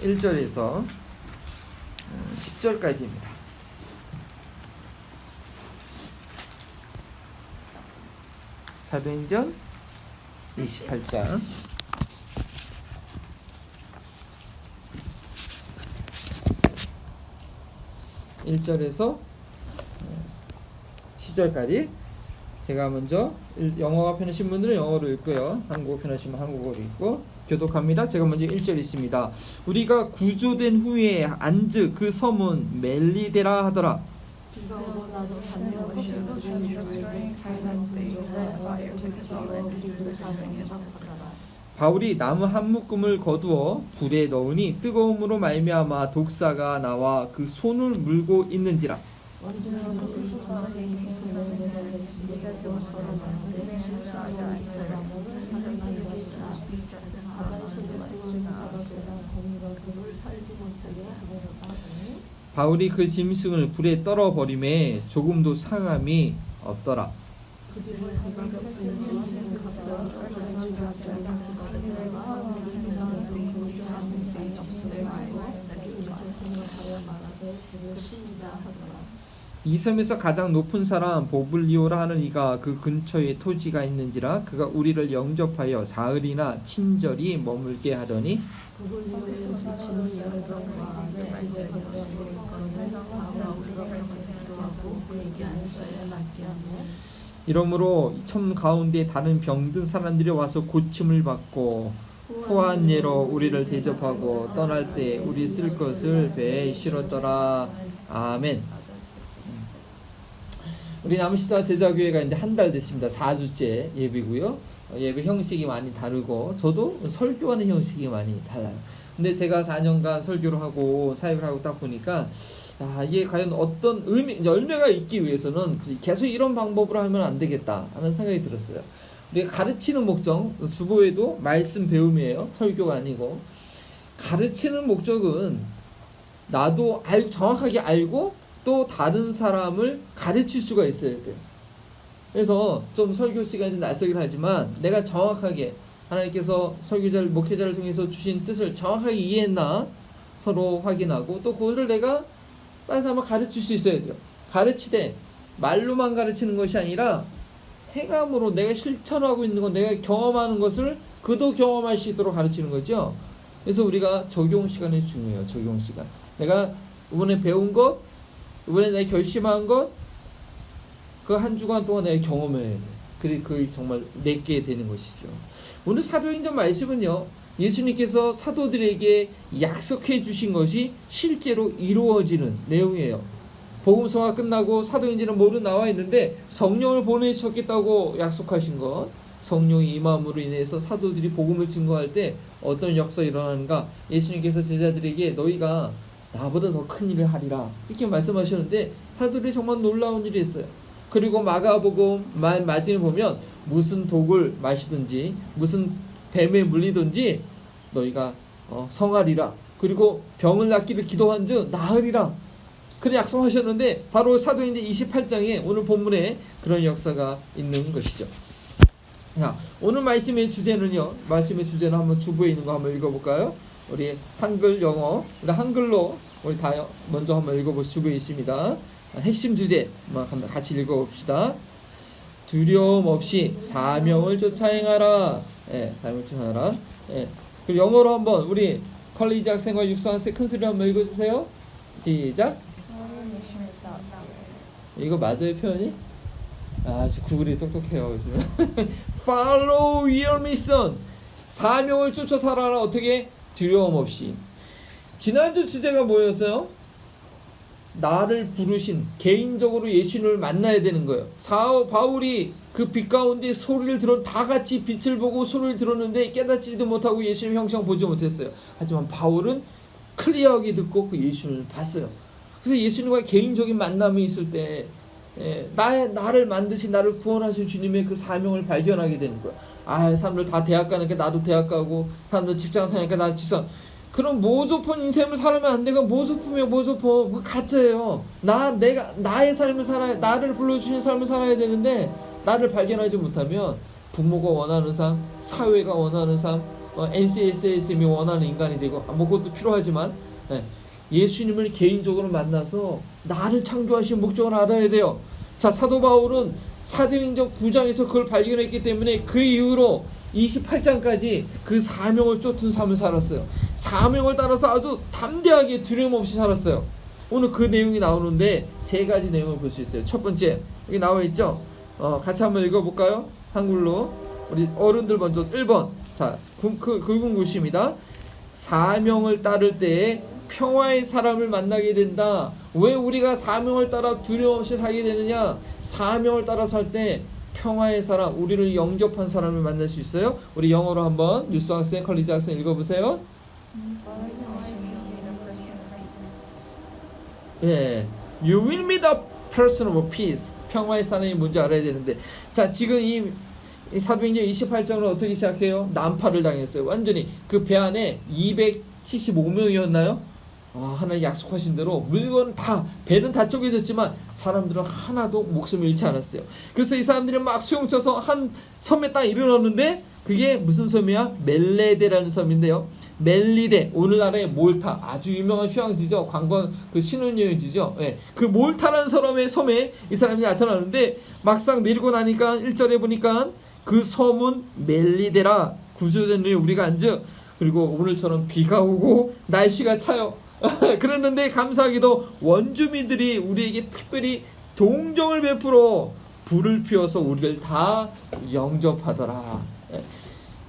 1절에서 10절까지입니다. 사도행전 28장 1절에서 10절까지. 제가 먼저 영어가 편하신 분들은 영어로 읽고요, 한국어 편하시면 한국어로 읽고 교독합니다. 제가 먼저 1절 있습니다. 우리가 구조된 후에 안즉 그 섬은 멜리데라 하더라. 바울이 나무 한 묶음을 거두어 불에 넣으니 뜨거움으로 말미암아 독사가 나와 그 손을 물고 있는지라. 바울이 그 짐승을 불에 떨어 버림에 조금도 상함이 없더라. 이 섬에서 가장 높은 사람 보블리오라 하는 이가 그 근처에 토지가 있는지라. 그가 우리를 영접하여 사흘이나 친절히 머물게 하더니 이러므로 섬 가운데 다른 병든 사람들이 와서 고침을 받고 후한 예로 우리를 대접하고 떠날 때 우리 쓸 것을 배에 실었더라. 아멘. 우리 남시사 제자교회가 이제 한 달 됐습니다. 4주째 예배고요. 예배 형식이 많이 다르고 저도 설교하는 형식이 많이 달라요. 근데 제가 4년간 설교를 하고 사역을 하고 딱 보니까 이게 과연 어떤 열매가 있기 위해서는 계속 이런 방법으로 하면 안 되겠다 하는 생각이 들었어요. 우리가 가르치는 목적, 주보에도 말씀 배움이에요. 설교가 아니고. 가르치는 목적은 나도 정확하게 알고 또 다른 사람을 가르칠 수가 있어야 돼요. 그래서 좀 설교 시간이 좀 낯설긴 하지만 내가 정확하게 하나님께서 설교자를, 목회자를 통해서 주신 뜻을 정확하게 이해했나 서로 확인하고 또 그거를 내가 다른 사람을 가르칠 수 있어야 돼요. 가르치되 말로만 가르치는 것이 아니라 행함으로 내가 실천하고 있는 것, 내가 경험하는 것을 그도 경험할 수 있도록 가르치는 거죠. 그래서 우리가 적용 시간이 중요해요. 적용 시간. 내가 이번에 배운 것, 이번에 내가 결심한 것, 그 한 주간 동안 내가 경험해야 돼. 그게 정말 내게 되는 것이죠. 오늘 사도행전 말씀은요, 예수님께서 사도들에게 약속해 주신 것이 실제로 이루어지는 내용이에요. 복음서가 끝나고 사도행전은 모두 나와 있는데 성령을 보내셨겠다고 약속하신 것, 성령의 임함으로 인해서 사도들이 복음을 증거할 때 어떤 역사가 일어나는가. 예수님께서 제자들에게 너희가 나보다 더 큰 일을 하리라 이렇게 말씀하셨는데 사도들이 정말 놀라운 일이 있어요. 그리고 마가복음 마지막에 보면 무슨 독을 마시든지 무슨 뱀에 물리든지 너희가 성하리라. 그리고 병을 낫기를 기도한즉 나으리라. 그런 약속하셨는데 바로 사도행전 28장에 오늘 본문에 그런 역사가 있는 것이죠. 자, 오늘 말씀의 주제는요. 말씀의 주제는 한번 주부에 있는 거 한번 읽어볼까요? 우리 한글, 영어, 우리 한글로 우리 다 먼저 한번 읽어보시죠. 주부에 있습니다. 핵심 주제 한번 같이 읽어봅시다. 두려움 없이 사명을 쫓아 행하라. 사명을 쫓아 행하라. 그리고 영어로 한번 우리 컬리지 학생과 육수학생 큰 소리로 한번 읽어주세요. 시작. 이거 맞아요 표현이? 구글이 똑똑해요. Follow your mission. 사명을 쫓아 살아라. 어떻게? 두려움 없이. 지난주 주제가 뭐였어요? 나를 부르신, 개인적으로 예수님을 만나야 되는 거예요. 바울이 그 빛 가운데 소리를 다 같이 빛을 보고 소리를 들었는데 깨닫지도 못하고 예수님 형상 보지 못했어요. 하지만 바울은 클리어하게 듣고 그 예수님을 봤어요. 그래서 예수님과 개인적인 만남이 있을 때 나를 만드신, 나를 구원하신 주님의 그 사명을 발견하게 되는 거예요. 사람들 다 대학 가니까 나도 대학 가고, 사람들 직장 사니까 나도 직장. 그런 모조폰 인생을 살면 안 되고, 모조품이야 모조품. 그 가짜예요. 나의 삶을 살아야, 나를 불러주신 삶을 살아야 되는데 나를 발견하지 못하면 부모가 원하는 삶, 사회가 원하는 삶, NCSSM이 원하는 인간이 되고 뭐 그것도 필요하지만 예수님을 개인적으로 만나서 나를 창조하신 목적을 알아야 돼요. 자, 사도 바울은 사도행전 9장에서 그걸 발견했기 때문에 그 이후로 28장까지 그 사명을 쫓은 삶을 살았어요. 사명을 따라서 아주 담대하게 두려움 없이 살았어요. 오늘 그 내용이 나오는데 세 가지 내용을 볼 수 있어요. 첫 번째, 여기 나와 있죠? 같이 한번 읽어볼까요? 한글로. 우리 어른들 먼저 1번. 자, 굵은 글씨입니다. 사명을 따를 때에 평화의 사람을 만나게 된다. 왜 우리가 사명을 따라 두려움 없이 살게 되느냐? 사명을 따라 살 때 평화의 사람, 우리를 영접한 사람을 만날 수 있어요. 우리 영어로 한번 뉴스 학생, 컬리지 학생 읽어보세요. 예, You will meet a person of peace. 평화의 사람이 뭔지 알아야 되는데, 자, 지금 이 사도행전 28장을 어떻게 시작해요? 난파를 당했어요. 완전히 그 배 안에 275명이었나요? 하나님 약속하신 대로 물건 다, 배는 다 쪼개졌지만 사람들은 하나도 목숨을 잃지 않았어요. 그래서 이 사람들이 막 수용쳐서 한 섬에 딱 이르렀는데, 그게 무슨 섬이야? 멜레데라는 섬인데요. 멜리데, 오늘날의 몰타, 아주 유명한 휴양지죠. 관광 그 신혼여행지죠. 예. 그 몰타라는 섬에 이 사람이 나타나는데, 막상 내리고 나니까 1절에 보니까 그 섬은 멜리데라. 구조된 우리가 앉아. 그리고 오늘처럼 비가 오고 날씨가 차요. 그랬는데 감사하게도 원주민들이 우리에게 특별히 동정을 베풀어 불을 피워서 우리를 다 영접하더라.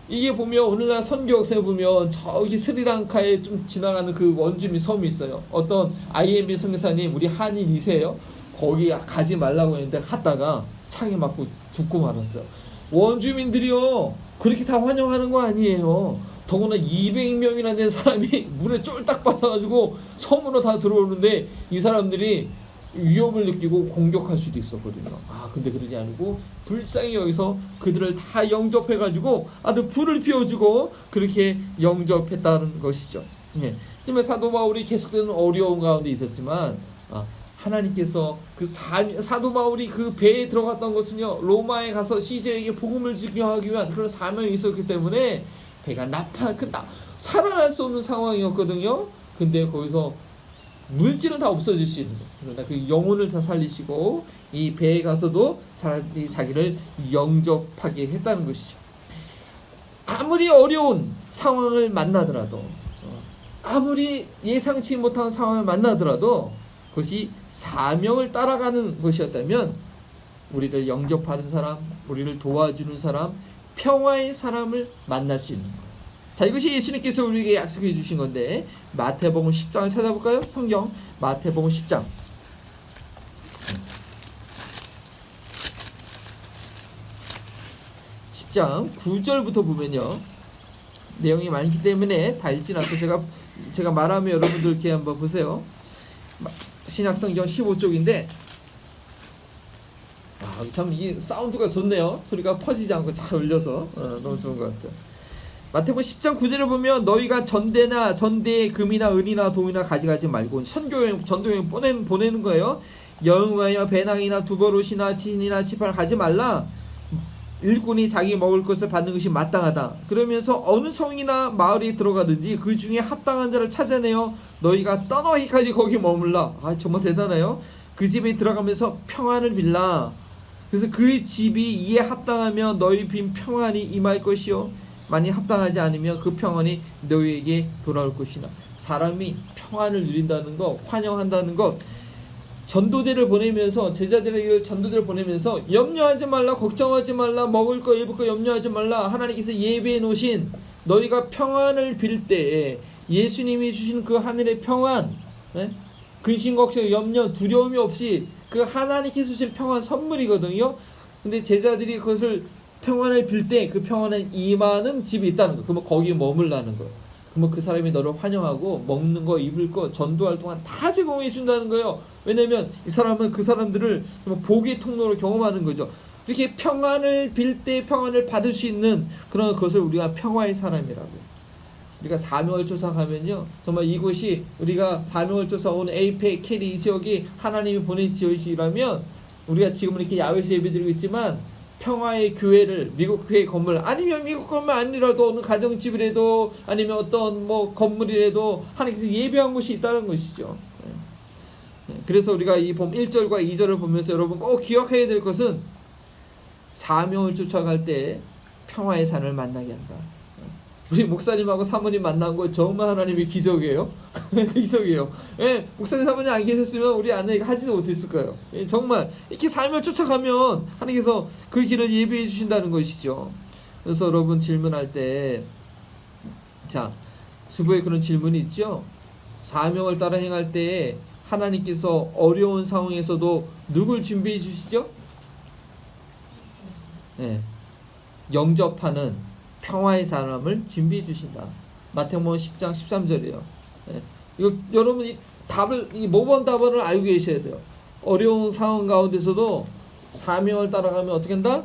이게 보면 오늘날 선교역사에 보면 저기 스리랑카에 좀 지나가는 그 원주민 섬이 있어요. 어떤 IMB 선교사님, 우리 한인 2세예요. 거기 가지 말라고 했는데 갔다가 창에 맞고 죽고 말았어요. 원주민들이요, 그렇게 다 환영하는 거 아니에요. 더구나 200명이나 된 사람이 물에 쫄딱 빠져가지고 섬으로 다 들어오는데 이 사람들이 위험을 느끼고 공격할 수도 있었거든요. 근데 그러지 않고 불쌍히 여기서 그들을 다 영접해가지고 아주 불을 피워주고 그렇게 영접했다는 것이죠. 예. 지금 사도 바울이 계속되는 어려운 가운데 있었지만, 하나님께서 그 사도 바울이 그 배에 들어갔던 것은요, 로마에 가서 시제에게 복음을 증거하기 위한 그런 사명이 있었기 때문에 배가 살아날 수 없는 상황이었거든요. 근데 거기서 물질은 다 없어질 수 있는 거예요. 그러나 그 영혼을 다 살리시고 이 배에 가서도 자기를 영접하게 했다는 것이죠. 아무리 어려운 상황을 만나더라도, 아무리 예상치 못한 상황을 만나더라도 그것이 사명을 따라가는 것이었다면 우리를 영접하는 사람, 우리를 도와주는 사람, 평화의 사람을 만날 수 있는 거예요. 자, 이것이 예수님께서 우리에게 약속해 주신 건데, 마태복음 10장을 찾아볼까요? 성경 마태복음 10장. 10장 9절부터 보면요, 내용이 많기 때문에 다 읽진 않고 제가 말하면 여러분들 이렇게 한번 보세요. 신약성경 15쪽인데, 참 이 사운드가 좋네요. 소리가 퍼지지 않고 잘 울려서 너무 좋은 것 같아요. 마태복음 10장 9절을 보면, 너희가 전대에 금이나 은이나 동이나 가져가지 말고, 전도여행 보내는 거예요. 여행하여 배낭이나 두버롯이나 진이나 치판을 가지 말라. 일꾼이 자기 먹을 것을 받는 것이 마땅하다. 그러면서 어느 성이나 마을에 들어가든지 그 중에 합당한 자를 찾아내어 너희가 떠나기까지 거기 머물라. 정말 대단해요. 그 집에 들어가면서 평안을 빌라. 그래서 그 집이 이에 합당하면 너희 빈 평안이 임할 것이요, 만약 합당하지 않으면 그 평안이 너희에게 돌아올 것이나. 사람이 평안을 누린다는 것, 환영한다는 것, 전도대를 보내면서, 제자들에게 전도대를 보내면서 염려하지 말라, 걱정하지 말라, 먹을 거 입을 거 염려하지 말라. 하나님께서 예비해 놓으신 너희가 평안을 빌 때에 예수님이 주신 그 하늘의 평안, 근심 걱정 염려 두려움이 없이 그 하나님께서 주신 평안 선물이거든요. 근데 제자들이 그것을 평안을 빌 때 그 평안에 임하는 집이 있다는 거. 그러면 거기 머물라는 거예요. 그러면 그 사람이 너를 환영하고 먹는 거 입을 거 전도할 동안 다 제공해 준다는 거예요. 왜냐면 이 사람은 그 사람들을 복의 통로로 경험하는 거죠. 이렇게 평안을 빌 때 평안을 받을 수 있는 그런 것을 우리가 평화의 사람이라고. 우리가 사명을 쫓아가면요, 정말 이곳이 우리가 사명을 쫓아온 에이펙, 캐리 이 지역이 하나님이 보낸 지역이라면, 우리가 지금 이렇게 야외에서 예배드리고 있지만 평화의 교회를, 미국 교회 건물, 아니면 미국 건물 아니라도 어느 가정집이라도, 아니면 어떤 뭐 건물이라도 하나님께서 예배한 곳이 있다는 것이죠. 그래서 우리가 이 1절과 2절을 보면서 여러분 꼭 기억해야 될 것은, 사명을 쫓아갈 때 평화의 산을 만나게 한다. 우리 목사님하고 사모님 만난 거 정말 하나님의 기적이에요. 기적이에요. 예, 목사님 사모님 안 계셨으면 우리 아내가 하지도 못했을 거예요. 예, 정말 이렇게 삶을 쫓아가면 하나님께서 그 길을 예비해 주신다는 것이죠. 그래서 여러분 질문할 때, 자, 수보에 그런 질문이 있죠. 사명을 따라 행할 때 하나님께서 어려운 상황에서도 누굴 준비해 주시죠? 예, 영접하는 평화의 사람을 준비해 주신다. 마태복음 10장 13절이에요. 예. 이거 여러분 이 답을, 이 모범 답안을 알고 계셔야 돼요. 어려운 상황 가운데서도 사명을 따라가면 어떻게 한다?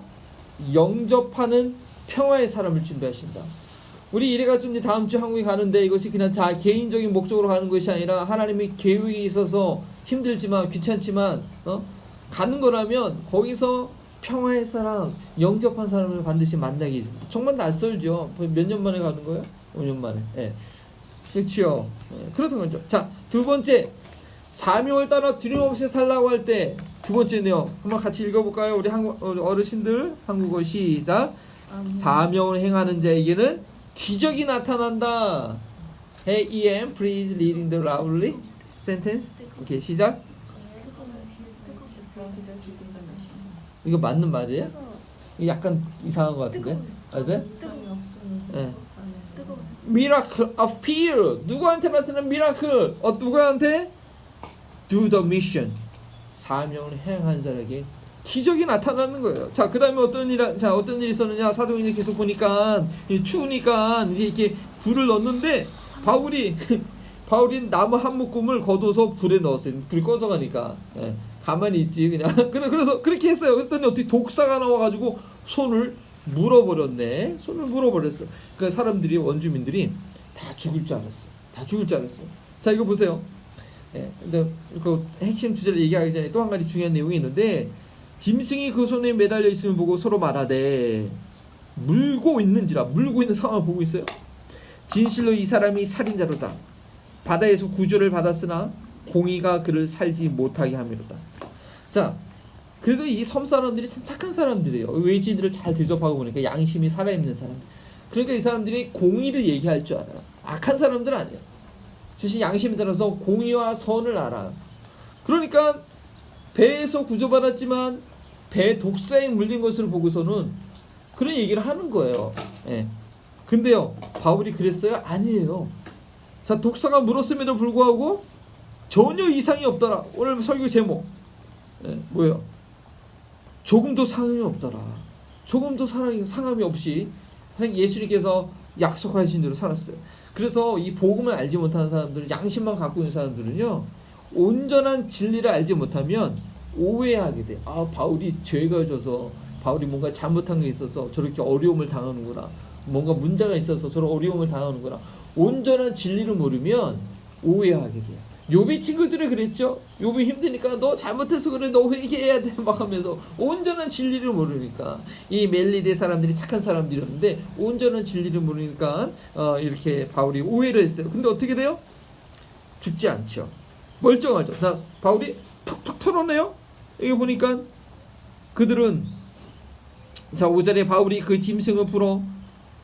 영접하는 평화의 사람을 준비하신다. 우리 이래가지고 이제 다음 주 한국에 가는데 이것이 그냥 개인적인 목적으로 가는 것이 아니라 하나님의 계획이 있어서 힘들지만 귀찮지만 가는 거라면 거기서 평화의 사람, 영접한 사람을 반드시 만나게 해줍니다. 정말 낯설죠. 몇 년 만에 가는 거예요? 5년 만에. 예. 그렇죠. 예. 그렇던 거죠. 자, 두 번째, 사명을 따라 두려움없이 살라고 할 때 두 번째 내용 한번 같이 읽어볼까요? 우리 어르신들 한국어 시작. 사명을 행하는 자에게는 기적이 나타난다. Hey, EM, please reading the loudly sentence. 오케이, 시작. 이거 맞는 말이에요? 이거 약간 이상한 것 같은데? 맞아요? 네. Miracle appear. 누구한테 나타난 미라클? 누구한테? Do the mission. 사명을 행한 자에게 기적이 나타나는 거예요. 자, 그 다음에 어떤 일이 있었느냐? 사도행전 계속 보니까 추우니까 이제 이렇게 불을 넣는데 바울이 나무 한 묶음을 걷어서 불에 넣었어요. 불이 꺼져가니까. 예. 가만히 있지 그냥. 그래서 그렇게 했어요. 그랬더니 어떻게 독사가 나와가지고 손을 물어버렸네. 손을 물어버렸어. 그 사람들이, 원주민들이 다 죽을 줄 알았어. 다 죽을 줄 알았어. 자, 이거 보세요. 예, 근데 그 핵심 주제를 얘기하기 전에 또 한 가지 중요한 내용이 있는데, 짐승이 그 손에 매달려 있음을 보고 서로 말하되, 물고 있는 상황을 보고 있어요. 진실로 이 사람이 살인자로다. 바다에서 구조를 받았으나 공의가 그를 살지 못하게 함이로다. 자, 그래도 이 섬 사람들이 참 착한 사람들이에요. 외지인들을 잘 대접하고 보니까 양심이 살아있는 사람들. 그러니까 이 사람들이 공의를 얘기할 줄 알아요. 악한 사람들은 아니에요. 주신 양심에 따라서 공의와 선을 알아요. 그러니까 배에서 구조받았지만 배 독사에 물린 것을 보고서는 그런 얘기를 하는 거예요. 예. 근데요, 바울이 그랬어요? 아니에요. 자, 독사가 물었음에도 불구하고 전혀 이상이 없더라. 오늘 설교 제목 뭐예요? 조금도 상함이 없더라. 조금도 상함이 없이 예수님께서 약속하신 대로 살았어요. 그래서 이 복음을 알지 못하는 사람들은, 양심만 갖고 있는 사람들은요, 온전한 진리를 알지 못하면 오해하게 돼. 아, 바울이 죄가 져서, 바울이 뭔가 잘못한 게 있어서 저렇게 어려움을 당하는구나. 뭔가 문제가 있어서 저런 어려움을 당하는구나. 온전한 진리를 모르면 오해하게 돼요. 욥의 친구들이 그랬죠. 욥이 힘드니까 너 잘못해서 그래, 너 회개해야 돼 막 하면서, 온전한 진리를 모르니까. 이 멜리데 사람들이 착한 사람들이었는데 온전한 진리를 모르니까 이렇게 바울이 오해를 했어요. 근데 어떻게 돼요? 죽지 않죠. 멀쩡하죠. 자, 바울이 톡톡 털어내요. 여기 보니까 그들은, 자, 5절에 바울이 그 짐승을 풀어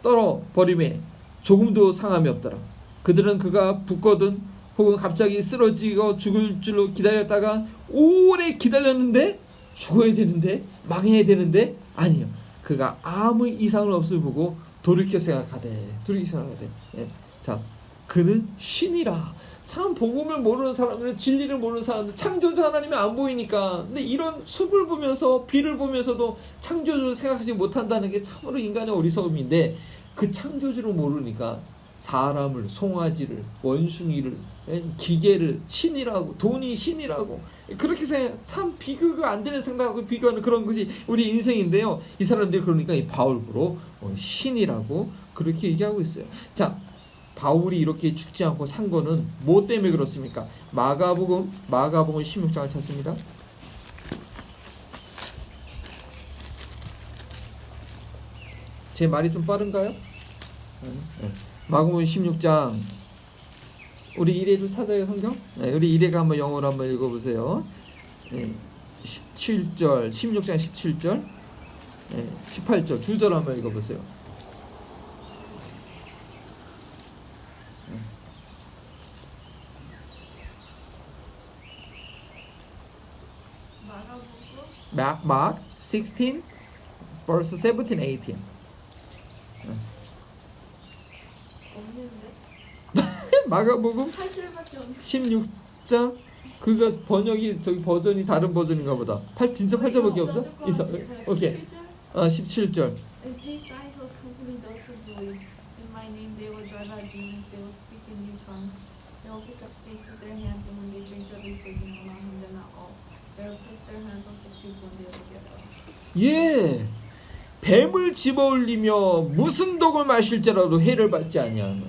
떨어버림에 조금도 상함이 없더라. 그들은 그가 붙거든 혹은 갑자기 쓰러지고 죽을 줄로 기다렸다가 오래 기다렸는데, 죽어야 되는데, 망해야 되는데, 아니요. 그가 아무 이상을 없을 보고 돌이켜 생각하되. 예. 자, 그는 신이라. 참, 복음을 모르는 사람들은, 진리를 모르는 사람들, 창조주 하나님이 안 보이니까. 근데 이런 숲을 보면서, 비를 보면서도 창조주를 생각하지 못한다는 게 참으로 인간의 어리석음인데, 그 창조주를 모르니까 사람을, 송아지를, 원숭이를, 기계를 신이라고, 돈이 신이라고, 그렇게 참 비교가 안 되는 생각하고 비교하는 그런 것이 우리 인생인데요. 이 사람들이 그러니까 이 바울부로 신이라고 그렇게 얘기하고 있어요. 자, 바울이 이렇게 죽지 않고 산 거는 뭐 때문에 그렇습니까? 마가복음 16장을 찾습니다. 제 말이 좀 빠른가요? 마가복음 16장 우리 이래도 찾아요 성경? 우리 이래가 한번 영어로 한번 읽어보세요. 17절 16장 17절 18절 두 절 한번 읽어보세요. Mark 16 verse 17, 18. 없는데? 마가복음 8절밖에 없는데. 16장 그거 번역이 저기 버전이 다른 버전인가 보다. 진짜 8절밖에 없어? 있어. 오케이. 17절. And these signs will accompany those who believe. In my name they will drive out demons, they will speak in new tongues. They will pick up snakes with their hands, and when they drink deadly poison will not harm them at all. They will place their hands on sick people and they will get well. 예. 뱀을 집어올리며 무슨 독을 마실지라도 해를 받지 아니하며.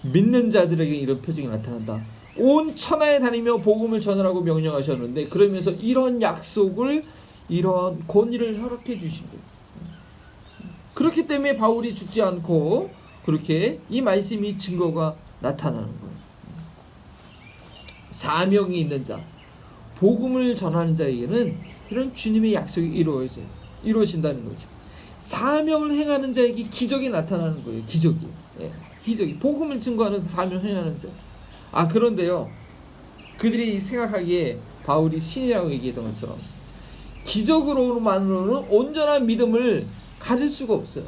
믿는 자들에게 이런 표징이 나타난다. 온 천하에 다니며 복음을 전하라고 명령하셨는데 그러면서 이런 약속을 이런 권위를 허락해 주신 거예요. 그렇기 때문에 바울이 죽지 않고 그렇게 이 말씀이 증거가 나타나는 거예요. 사명이 있는 자, 복음을 전하는 자에게는 이런 주님의 약속이 이루어진다는 거죠. 사명을 행하는 자에게 기적이 나타나는 거예요. 기적이. 기적이. 복음을 증거하는 사명을 행하는 자. 그런데요. 그들이 생각하기에 바울이 신이라고 얘기했던 것처럼 기적으로만으로는 온전한 믿음을 가질 수가 없어요.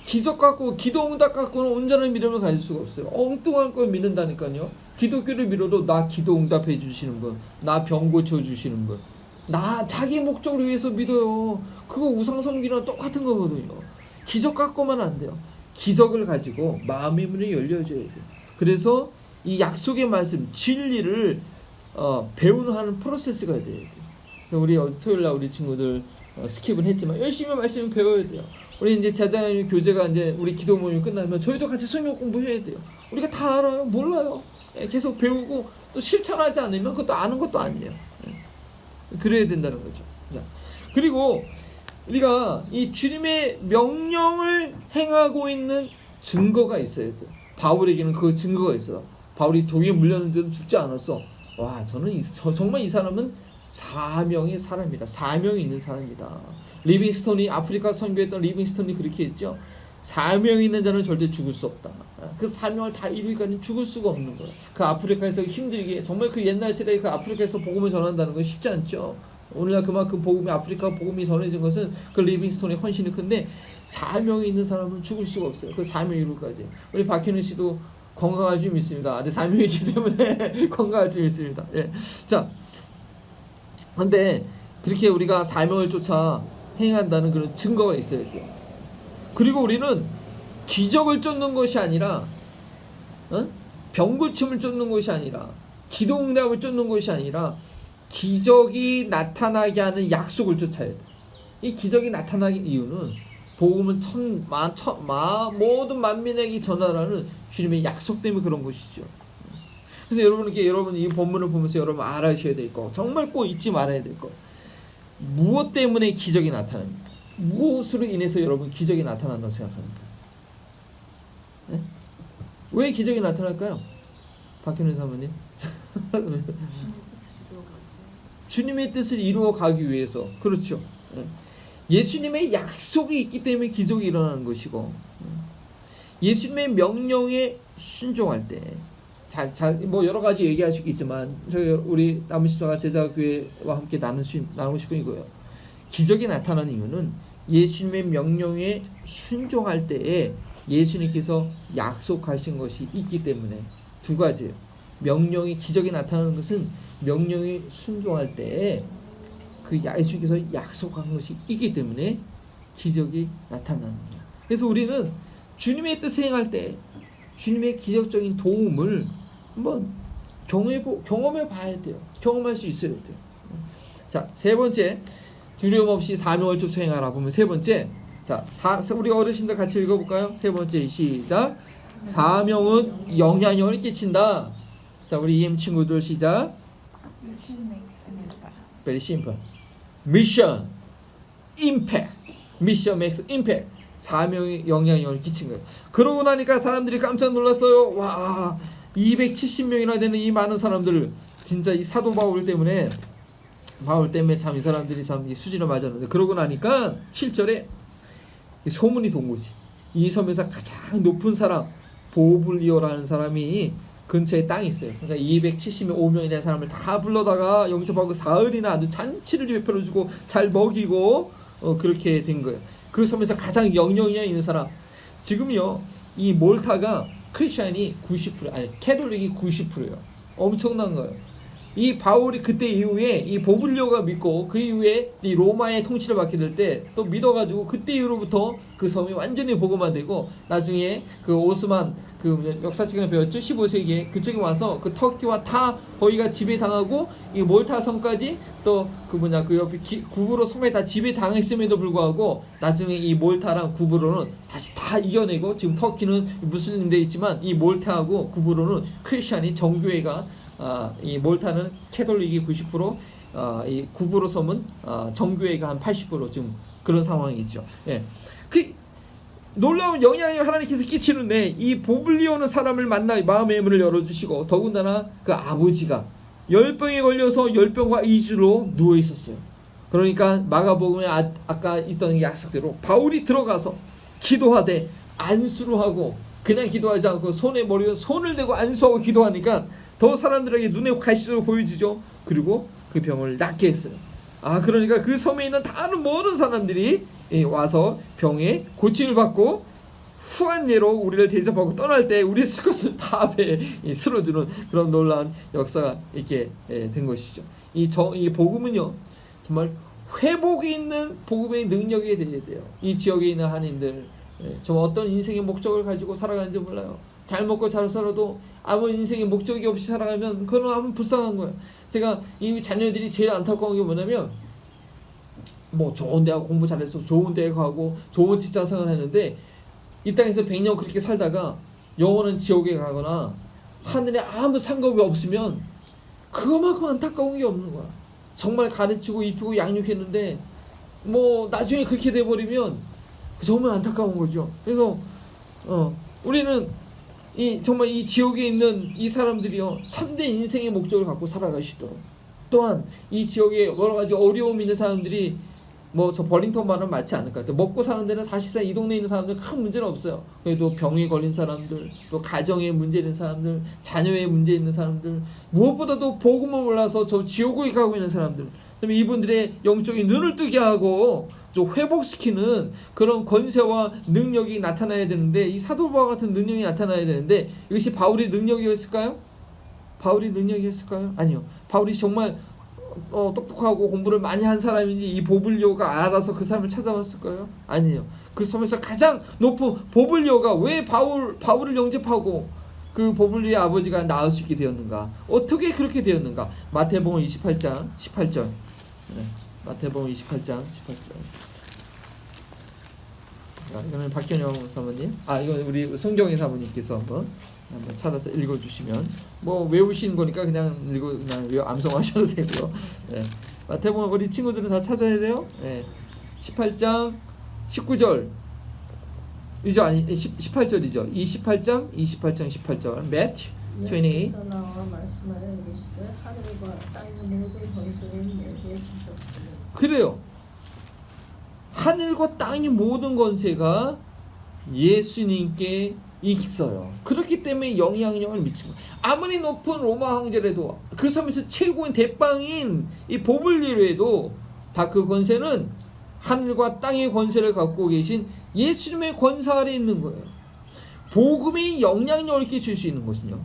기적 갖고 기도 응답 갖고는 온전한 믿음을 가질 수가 없어요. 엉뚱한 걸 믿는다니까요. 기독교를 믿어도 나 기도 응답해 주시는 분, 나 병 고쳐 주시는 분, 나 자기 목적을 위해서 믿어요. 그거 우상 섬기랑 똑같은 거거든요. 기적 갖고만 안 돼요. 기적을 가지고 마음의 문이 열려줘야 돼요. 그래서 이 약속의 말씀, 진리를 배우는 하는 프로세스가 돼야 돼요. 우리 토요일날 우리 친구들 스킵은 했지만 열심히 말씀을 배워야 돼요. 우리 이제 자자님 교제가 이제 우리 기도 모임이 끝나면 저희도 같이 성경 공부해야 돼요. 우리가 다 알아요? 몰라요. 계속 배우고 또 실천하지 않으면 그것도 아는 것도 아니에요. 그래야 된다는 거죠. 자, 그리고 우리가 이 주님의 명령을 행하고 있는 증거가 있어야 돼요. 바울에게는 그 증거가 있어요. 바울이 독에 물렸는데도 죽지 않았어. 와, 저는 정말 이 사람은 사명의 사람이다. 사명이 있는 사람이다. 리빙스톤이 아프리카 선교했던 리빙스톤이 그렇게 했죠. 사명이 있는 자는 절대 죽을 수 없다. 그 사명을 다 이루기까지 죽을 수가 없는 거예요. 그 아프리카에서 힘들게 정말 그 옛날 시대에 그 아프리카에서 복음을 전한다는 건 쉽지 않죠. 오늘날 그만큼 복음이 아프리카 복음이 전해진 것은 그 리빙스톤의 헌신이 큰데 사명이 있는 사람은 죽을 수가 없어요. 그 사명 이루기까지. 우리 박현우 씨도 건강할 줄 믿습니다. 근데 사명이 있기 때문에 건강할 줄 믿습니다. 예. 자, 근데 그렇게 우리가 사명을 쫓아 행한다는 그런 증거가 있어야 돼요. 그리고 우리는 기적을 쫓는 것이 아니라 병고침을 쫓는 것이 아니라 기도응답을 쫓는 것이 아니라 기적이 나타나게 하는 약속을 쫓아야 돼. 이 기적이 나타나는 이유는 복음은 모든 만민에게 전하라는 주님의 약속 때문에 그런 것이죠. 그래서 여러분 이 본문을 보면서 여러분 알아셔야 될 거, 정말 꼭 잊지 말아야 될 거. 무엇 때문에 기적이 나타납니까? 무엇으로 인해서 여러분 기적이 나타난다고 생각합니까? 네? 왜 기적이 나타날까요? 박현우 사모님. 주님의 뜻을 이루어 가기 위해서. 그렇죠. 예수님의 약속이 있기 때문에 기적이 일어나는 것이고, 예수님의 명령에 순종할 때, 뭐 여러 가지 얘기할 수 있지만 우리 남은십자가 제자교회와 함께 나누고 싶은 이거예요. 기적이 나타나는 이유는 예수님의 명령에 순종할 때에 예수님께서 약속하신 것이 있기 때문에. 두 가지예요. 명령이 기적이 나타나는 것은 명령에 순종할 때에 그 예수님께서 약속한 것이 있기 때문에 기적이 나타나는 거예요. 그래서 우리는 주님의 뜻을 행할 때 주님의 기적적인 도움을 한번 경험해 봐야 돼요. 경험할 수 있어야 돼요. 자, 세 번째, 두려움 없이 사명을 쫓아 행하라 보면 세 번째, 자, 우리 어르신들 같이 읽어볼까요? 세 번째, 시작. 사명은 영향력을 끼친다. 자, 우리 EM 친구들 시작. Very simple. Mission, impact. Mission makes impact. 사명의 영향력을 끼친 거예요. 그러고 나니까 사람들이 깜짝 놀랐어요. 와, 270명이나 되는 이 많은 사람들, 진짜 이 사도 바울 때문에 참 이 사람들이 참 이 수준을 맞았는데, 그러고 나니까 7절에 소문이 돈 거지. 이 섬에서 가장 높은 사람 보블리오라는 사람이 근처에 땅이 있어요. 그러니까 275명이 된 사람을 다 불러다가 영접하고 사흘이나 아주 잔치를 베풀어주고 잘 먹이고 그렇게 된 거예요. 그 섬에서 가장 영향력 있는 사람. 지금요, 이 몰타가 크리스천이 90%, 아니 캐톨릭이 90%예요. 엄청난 거예요. 이 바울이 그때 이후에 이 보블리오가 믿고 그 이후에 이 로마의 통치를 받게 될 때 또 믿어가지고 그때 이후로부터 그 섬이 완전히 복음화 되고, 나중에 그 오스만 그 역사 시간에 배웠죠. 15세기에 그쪽에 와서 그 터키와 다 거기가 지배당하고 이 몰타 섬까지 또 그 옆에 구브로 섬에 다 지배당했음에도 불구하고 나중에 이 몰타랑 구브로는 다시 다 이겨내고, 지금 터키는 무슬림 돼 있지만 이 몰타하고 구브로는 크리스천이 정교회가 이 몰타는 캐톨릭이 90%, 이 구브로 섬은 정교회가 한 80% 지금 그런 상황이죠. 예. 그 놀라운 영향을 하나님께서 끼치는데, 이 보블리오는 사람을 만나 마음의 문을 열어주시고, 더군다나 그 아버지가 열병에 걸려서 열병과 이주로 누워 있었어요. 그러니까 마가복음에 아까 있던 약속대로 바울이 들어가서 기도하되 안수를 하고, 그냥 기도하지 않고 손에 머리에 손을 대고 안수하고 기도하니까 더 사람들에게 눈에 가시적으로 보여주죠. 그리고 그 병을 낫게 했어요. 그러니까 그 섬에 있는 다른 모든 사람들이 와서 병에 고침을 받고 후한 예로 우리를 대접하고 떠날 때 우리의 것을 다 배에 쓸어주는 그런 놀라운 역사가 있게 된 것이죠. 이 복음은요, 정말 회복이 있는 복음의 능력이 되어야 돼요. 이 지역에 있는 한인들, 좀 어떤 인생의 목적을 가지고 살아가는지 몰라요. 잘 먹고 잘 살아도 아무 인생의 목적이 없이 살아가면 그건 아무 불쌍한 거예요. 제가 이 자녀들이 제일 안타까운 게 뭐냐면, 뭐 좋은 대학 공부 잘해서 좋은 대학 가고 좋은 직장 생활을 했는데 이 땅에서 100년 그렇게 살다가 영원한 지옥에 가거나 하늘에 아무 상관이 없으면 그거만큼 안타까운 게 없는 거야. 정말 가르치고 입히고 양육했는데 뭐 나중에 그렇게 돼버리면 정말 안타까운 거죠. 그래서 우리는 정말 이 지옥에 있는 이 사람들이요, 참된 인생의 목적을 갖고 살아가시도록, 또한 이 지역에 여러 가지 어려움이 있는 사람들이 뭐 저 버링턴만은 맞지 않을 것 같아요. 먹고 사는 데는 사실상 이 동네에 있는 사람들은 큰 문제는 없어요. 그래도 병에 걸린 사람들, 또 가정에 문제 있는 사람들, 자녀에 문제 있는 사람들, 무엇보다도 복음을 몰라서 저 지옥에 가고 있는 사람들, 그다음에 이분들의 영적인 눈을 뜨게 하고 좀 회복시키는 그런 권세와 능력이 나타나야 되는데, 이 사도 바울 같은 능력이 나타나야 되는데, 이것이 바울의 능력이었을까요? 바울이 능력이었을까요? 아니요. 바울이 정말 똑똑하고 공부를 많이 한 사람인지 이 보블리오가 알아서 그 사람을 찾아왔을까요? 아니에요. 그 섬에서 가장 높은 보블리오가 왜 바울을 영접하고 그 보블리오의 아버지가 낳을 수 있게 되었는가? 어떻게 그렇게 되었는가? 마태복음 28장 18절. 마태복음 28장 18절. 이거는 박현영 사모님, 이건 우리 성경의 사모님께서 한번 찾아서 읽어주시면, 뭐 외우신 거니까 그냥 암송하셔도 되고요. 마태복음 우리 친구들은 다 찾아야 돼요. 18장 19절 이죠, 아니 18절이죠. 28장 18절. 매튜 28. 예수께서 나와 말씀하여 이르시되 하늘과 땅의 모든 권세를 내게 주셨으니. 그래요. 하늘과 땅의 모든 권세가 예수님께 있어요. 그렇기 때문에 영향력을 미치고, 아무리 높은 로마 황제라도 그 섬에서 최고인 대빵인 이 보블리오에도 다 그 권세는 하늘과 땅의 권세를 갖고 계신 예수님의 권사 아래 있는 거예요. 복음의 영향력을 끼칠 수 있는 것은요,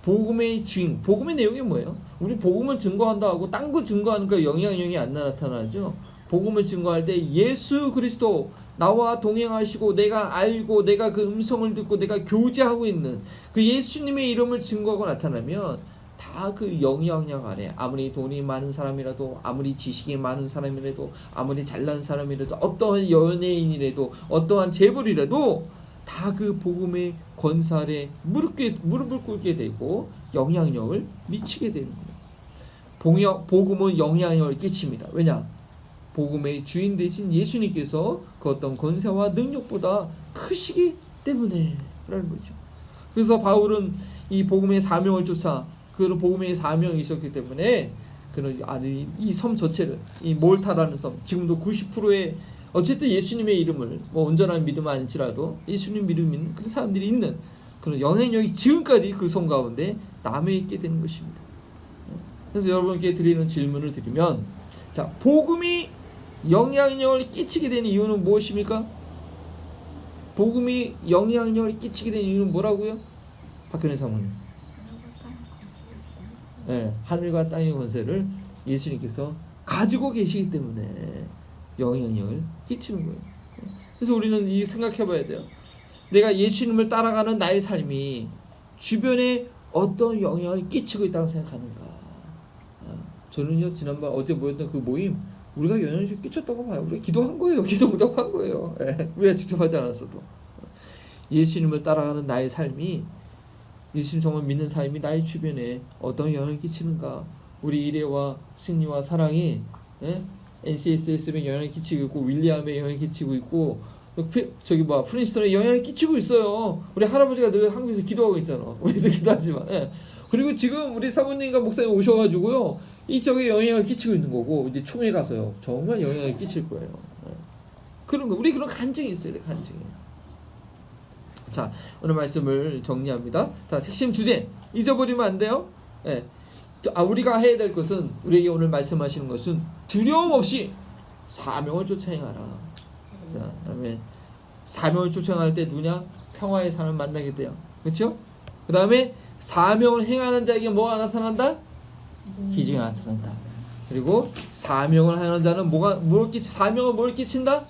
복음의 주인, 복음의 내용이 뭐예요? 우리 복음을 증거한다 하고 딴 거 증거하니까 영향력이 안 나타나죠. 복음을 증거할 때 예수 그리스도 나와 동행하시고 내가 알고 내가 그 음성을 듣고 내가 교제하고 있는 그 예수님의 이름을 증거하고 나타나면 다 그 영향력 아래, 아무리 돈이 많은 사람이라도, 아무리 지식이 많은 사람이라도, 아무리 잘난 사람이라도, 어떠한 연예인이라도, 어떠한 재벌이라도 다 그 복음의 권사 아래 무릎을 꿇게 되고 영향력을 미치게 되는 거예요. 복음은 영향력을 끼칩니다. 왜냐? 복음의 주인 되신 예수님께서 그 어떤 권세와 능력보다 크시기 때문에 라는 거죠. 그래서 바울은 이 복음의 사명을 쫓아 그런 복음의 사명이 있었기 때문에 그는 이 섬 전체를 이 몰타라는 섬 지금도 90%의 어쨌든 예수님의 이름을 뭐 온전한 믿음은 아닐지라도 예수님 믿음 있는 그런 사람들이 있는 그런 영향력이 지금까지 그 섬 가운데 남아 있게 되는 것입니다. 그래서 여러분께 드리는 질문을 드리면 자 복음이 영향력을 끼치게 되는 이유는 무엇입니까? 복음이 영향력을 끼치게 되는 이유는 뭐라고요? 박현애 사모님. 네, 하늘과 땅의 권세를 예수님께서 가지고 계시기 때문에 영향력을 끼치는 거예요. 그래서 우리는 이 생각해 봐야 돼요. 내가 예수님을 따라가는 나의 삶이 주변에 어떤 영향을 끼치고 있다고 생각하는가. 저는요 지난번 어제 모였던 그 모임 우리가 영향을 끼쳤다고 봐요. 우리가 기도한 거예요. 기도 못하고 한 거예요. 네, 우리가 직접 하지 않았어도 예수님을 따라가는 나의 삶이 예수님 정말 믿는 삶이 나의 주변에 어떤 영향을 끼치는가. 우리 일회와 승리와 사랑이 NCSS에 영향을 끼치고 있고 윌리엄에 영향을 끼치고 있고 저기 프린스턴에 영향을 끼치고 있어요. 우리 할아버지가 늘 한국에서 기도하고 있잖아. 우리도 기도하지만 그리고 지금 우리 사모님과 목사님 오셔가지고요 이쪽에 영향을 끼치고 있는 거고 이제 총회 가서요 정말 영향을 끼칠 거예요. 그런 거 우리 그런 간증이 있어야 돼. 간증이. 자 오늘 말씀을 정리합니다. 자 핵심 주제 잊어버리면 안 돼요. 우리가 해야 될 것은 우리에게 오늘 말씀하시는 것은 두려움 없이 사명을 쫓아 행하라. 자 그다음에 사명을 쫓아 행할 때 누구냐? 평화의 사람을 만나게 돼요. 그렇죠? 그 다음에 사명을 행하는 자에게 뭐가 나타난다? 기적이 나타난다. 그리고 사명을 하는 자는 사명은 뭘 끼친다?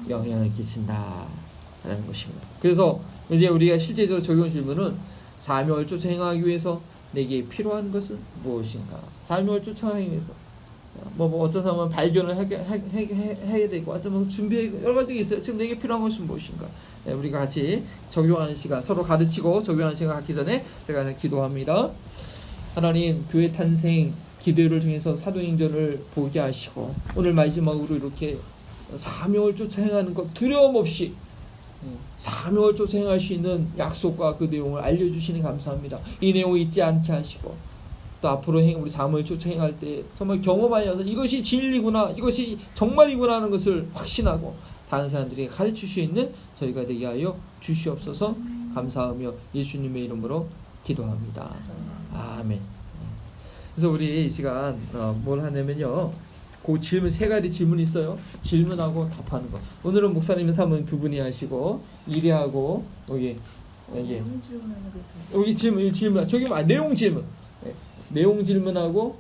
영향을 끼친다 라는 것입니다. 그래서 이제 우리가 실제적으로 적용 질문은 사명을 쫓아 행하기 위해서 내게 필요한 것은 무엇인가? 사명을 쫓아가기 위해서 어떤 사람은 발견을 해야 되고 어떤 사람은 준비해 여러 가지가 있어요. 지금 내게 필요한 것은 무엇인가? 우리가 같이 적용하는 시간 서로 가르치고 적용하는 시간 갖기 전에 제가 기도합니다. 하나님 교회 탄생 기도를 통해서 사도행전을 보게 하시고 오늘 마지막으로 이렇게 사명을 쫓아 행하는 것 두려움 없이 사명을 쫓아 행할 수 있는 약속과 그 내용을 알려주시니 감사합니다. 이 내용을 잊지 않게 하시고 또 앞으로 우리 사명을 쫓아 행할 때 정말 경험하여서 이것이 진리구나 이것이 정말이구나 하는 것을 확신하고 다른 사람들에게 가르칠 수 있는 저희가 되게 하여 주시옵소서. 감사하며 예수님의 이름으로 기도합니다. 아멘. 그래서 우리 이 시간 뭘 하냐면요 그 질문 세 가지 질문이 있어요. 질문하고 답하는 거. 오늘은 목사님 사모님 두 분이 하시고 이래하고 여기 질문 저기 내용 질문 내용 질문하고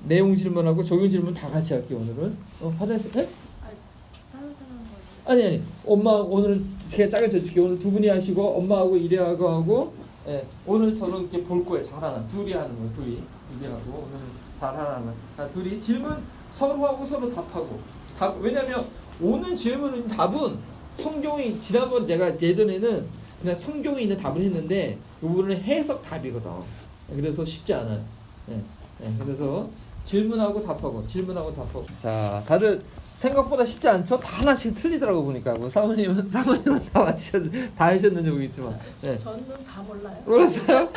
내용 질문하고 적용 질문 다 같이 할게요. 오늘은 화장실 아니 엄마 오늘 제가 짜게 해줄게요. 오늘 두 분이 하시고 엄마하고 이래하고 하고 오늘 저는 이렇게 볼 거예요. 잘하나 둘이 하는 거예요. 둘이 하고 오늘은 잘하나 둘이 질문 서로하고 서로 답하고 왜냐하면 오늘 질문은 답은 성경이 지난번 제가 예전에는 그냥 성경에 있는 답을 했는데 이거는 해석 답이거든. 그래서 쉽지 않아요. 그래서 질문하고 답하고 자 다들 생각보다 쉽지 않죠? 다 하나씩 틀리더라고 보니까 뭐 사모님은 다 하셨는지 모르겠지만 저는 다 몰라요. 몰랐어요?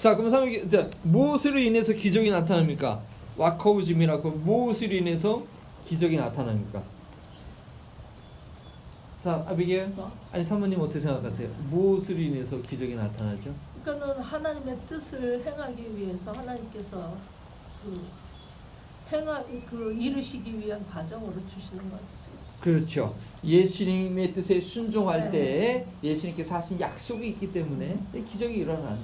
자 그럼 사모님 무엇으로 인해서 기적이 나타납니까? 와커우즘이라고 무엇으로 인해서 기적이 나타납니까? 자 아비게일 아니 사모님 어떻게 생각하세요? 무엇으로 인해서 기적이 나타나죠? 그러니까는 하나님의 뜻을 행하기 위해서 하나님께서 이루시기 위한 과정으로 주시는 것 같으세요. 그렇죠. 예수님의 뜻에 순종할 때 예수님께서 하신 약속이 있기 때문에 기적이 일어나는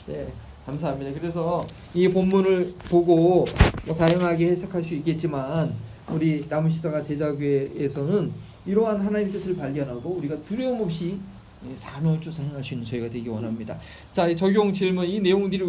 거예요. 감사합니다. 그래서 이 본문을 보고 다양하게 해석할 수 있겠지만 우리 남은시사가 제자교회에서는 이러한 하나님의 뜻을 발견하고 우리가 두려움 없이 사명을 쫓아 행할 수 있는 저희가 되기 원합니다. 자, 이 적용 질문 이 내용들이